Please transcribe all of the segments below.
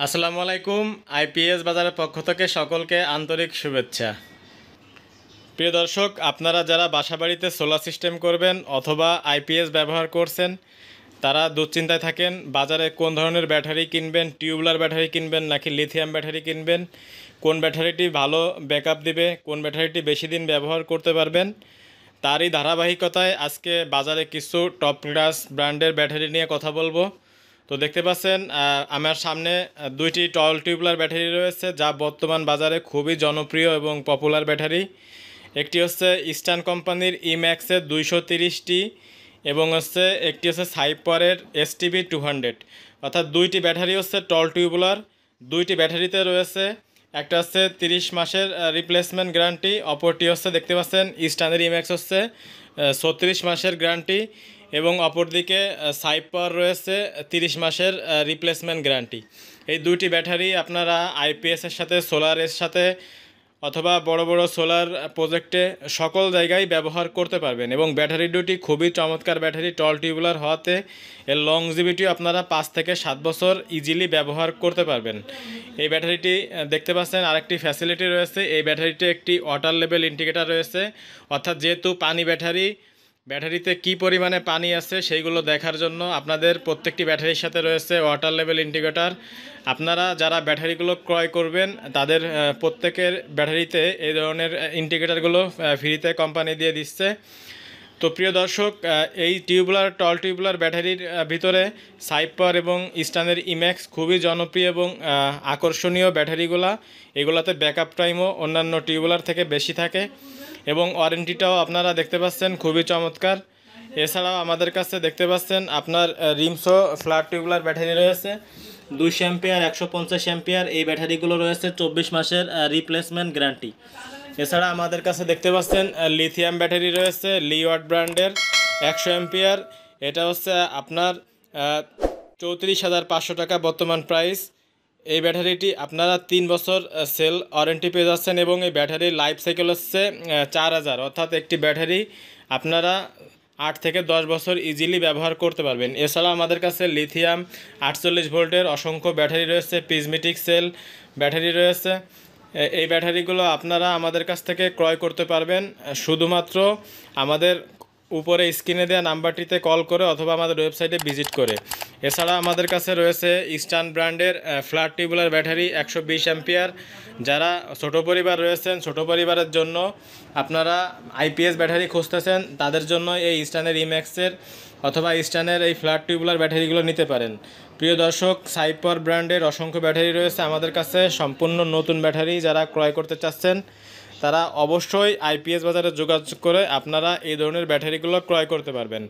আসসালামু আলাইকুম। আইপিএস বাজারের পক্ষ থেকে সকলকে আন্তরিক শুভেচ্ছা। প্রিয় দর্শক, আপনারা যারা বাসাবাড়িতে সোলার সিস্টেম করবেন অথবা আইপিএস ব্যবহার করছেন, তারা দুশ্চিন্তায় থাকেন বাজারে কোন ধরনের ব্যাটারি কিনবেন, টিউবুলার ব্যাটারি কিনবেন নাকি লিথিয়াম ব্যাটারি কিনবেন, কোন ব্যাটারিটি ভালো ব্যাকআপ দিবে, কোন ব্যাটারিটি বেশি দিন ব্যবহার করতে পারবেন। তারই ধারাবাহিকতায় আজকে বাজারে কিছু টপ ক্লাস ব্র্যান্ডের ব্যাটারি নিয়ে কথা বলবো। তো দেখতে পাচ্ছেন আমার সামনে দুইটি টল টিউবুলার ব্যাটারি রয়েছে, যা বর্তমান বাজারে খুবই জনপ্রিয় এবং পপুলার ব্যাটারি। একটি হচ্ছে ইস্টার্ন কোম্পানির ইম্যাক্সের 230টি এবং একটি হচ্ছে সাইপারের এসটিবি 200। অর্থাৎ দুইটি ব্যাটারি হচ্ছে টল টিউবুলার। দুইটি ব্যাটারিতে রয়েছে, একটা হচ্ছে 30 মাসের রিপ্লেসমেন্ট গ্যারান্টি, অপরটি হচ্ছে দেখতে পাচ্ছেন ইস্টার্নের ইম্যাক্স হচ্ছে 36 মাসের গ্যারান্টি এবং অপরদিকে সাইপার রয়েছে 30 মাসের রিপ্লেসমেন্ট গ্যারান্টি। এই দুইটি ব্যাটারি আপনারা আইপিএসের সাথে, সোলারের সাথে অথবা বড় বড় সোলার প্রজেক্টে সকল জায়গায় ব্যবহার করতে পারবেন এবং ব্যাটারি দুটি খুবই চমৎকার ব্যাটারি, টল টিউবুলার হওয়াতে এর লংজিভিটিও আপনারা 5 থেকে 7 বছর ইজিলি ব্যবহার করতে পারবেন। এই ব্যাটারিটি দেখতে পাচ্ছেন আরেকটি ফ্যাসিলিটি রয়েছে, এই ব্যাটারিতে একটি ওয়াটার লেভেল ইন্ডিকেটর রয়েছে। অর্থাৎ যেহেতু পানি ব্যাটারিতে কি পরিমাণে পানি আছে সেইগুলো দেখার জন্য আপনাদের প্রত্যেকটি ব্যাটারির সাথে রয়েছে ওয়াটার লেভেল ইন্ডিকেটর। আপনারা যারা ব্যাটারিগুলো ক্রয় করবেন তাদের প্রত্যেকের ব্যাটারিতে এই ধরনের ইন্ডিকেটরগুলো ফ্রিতে কোম্পানি দিয়ে দিচ্ছে। তো প্রিয় দর্শক, এই টল টিউবুলার ব্যাটারির ভিতরে সাইপার এবং ইস্টার্নের ইম্যাক্স খুবই জনপ্রিয় এবং আকর্ষণীয় ব্যাটারিগুলা। এগুলাতে ব্যাকআপ টাইমও অন্যান্য টিউবুলার থেকে বেশি থাকে এবং ওয়ারেন্টিটাও আপনারা দেখতে পাচ্ছেন খুবই চমৎকার। এছাড়াও আমাদের কাছে দেখতে পাচ্ছেন আপনার রিমসো ফ্ল্যাট টিউবুলার ব্যাটারি রয়েছে 200 অ্যাম্পিয়ার, 150 অ্যাম্পিয়ার। এই ব্যাটারিগুলো রয়েছে 24 মাসের রিপ্লেসমেন্ট গ্যারান্টি। এছাড়া আমাদের কাছে দেখতে পাচ্ছেন লিথিয়াম ব্যাটারি রয়েছে লিওয়ার্ড ব্র্যান্ডের 100 অ্যাম্পিয়ার। এটা হচ্ছে আপনার 34,500 টাকা বর্তমান প্রাইস। এই ব্যাটারিটি আপনারা 3 বছর সেল ওয়ারেন্টি পেয়ে যাচ্ছেন এবং এই ব্যাটারির লাইফ সাইকেল হচ্ছে 4000। অর্থাৎ একটি ব্যাটারি আপনারা 8 থেকে 10 বছর ইজিলি ব্যবহার করতে পারবেন। এছাড়া আমাদের কাছে লিথিয়াম 48 ভোল্টের অসংখ্য ব্যাটারি রয়েছে, প্রিজমেটিক সেল ব্যাটারি রয়েছে। এই ব্যাটারিগুলো আপনারা আমাদের কাছ থেকে ক্রয় করতে পারবেন শুধুমাত্র আমাদের উপরে স্ক্রিনে দেওয়া নাম্বারটিতে কল করে অথবা আমাদের ওয়েবসাইটে ভিজিট করে। এছাড়া আমাদের কাছে রয়েছে ইস্টার্ন ব্র্যান্ডের ফ্ল্যাট টিউবুলার ব্যাটারি 120 অ্যাম্পিয়ার। যারা ছোট পরিবার রয়েছেন, ছোট পরিবারের জন্য আপনারা আইপিএস ব্যাটারি খুঁজতেছেন, তাদের জন্য এই ইস্টার্নের ইম্যাক্সের অথবা ইস্টার্নের এই ফ্ল্যাট টিউবুলার ব্যাটারিগুলো নিতে পারেন। প্রিয় দর্শক, সাইপার ব্র্যান্ডের অসংখ্য ব্যাটারি রয়েছে আমাদের কাছে, সম্পূর্ণ নতুন ব্যাটারি। যারা ক্রয় করতে চাচ্ছেন তারা অবশ্যই আইপিএস বাজারে যোগাযোগ করে আপনারা এই ধরনের ব্যাটারিগুলো ক্রয় করতে পারবেন।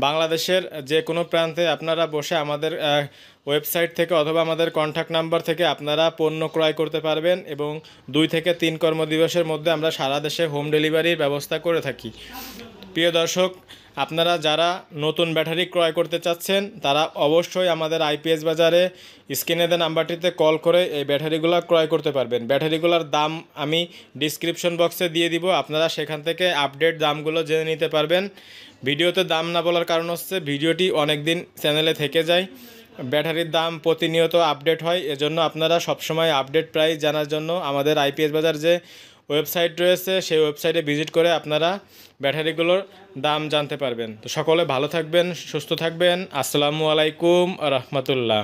বাংলাদেশের যে কোনো প্রান্তে আপনারা বসে আমাদের ওয়েবসাইট থেকে অথবা আমাদের কন্ট্যাক্ট নাম্বার থেকে আপনারা পণ্য ক্রয় করতে পারবেন এবং 2 থেকে 3 কর্মদিবসের মধ্যে আমরা সারা দেশে হোম ডেলিভারির ব্যবস্থা করে থাকি। প্রিয় দর্শক, আপনারা যারা নতুন ব্যাটারি ক্রয় করতে চাচ্ছেন তারা অবশ্যই আমাদের আইপিএস বাজারে স্ক্রিনে দেওয়া নাম্বারটিতে কল করে এই ব্যাটারিগুলো ক্রয় করতে পারবেন। ব্যাটারিগুলোর দাম আমি ডিসক্রিপশন বক্সে দিয়ে দিব, আপনারা সেখান থেকে আপডেট দামগুলো জেনে নিতে পারবেন। ভিডিওতে দাম না বলার কারণ হচ্ছে ভিডিওটি অনেক দিন চ্যানেলে থেকে যায়, ব্যাটারির দাম প্রতিনিয়ত আপডেট হয়, এজন্য আপনারা সবসময় আপডেট প্রাইস জানার জন্য আমাদের আইপিএস বাজার যে ওয়েবসাইট রয়েছে সেই ওয়েবসাইটে ভিজিট করে আপনারা ব্যাটারিগুলোর দাম জানতে পারবেন। তো সকলে ভালো থাকবেন, সুস্থ থাকবেন। আসসালামু আলাইকুম রহমতুল্লাহ।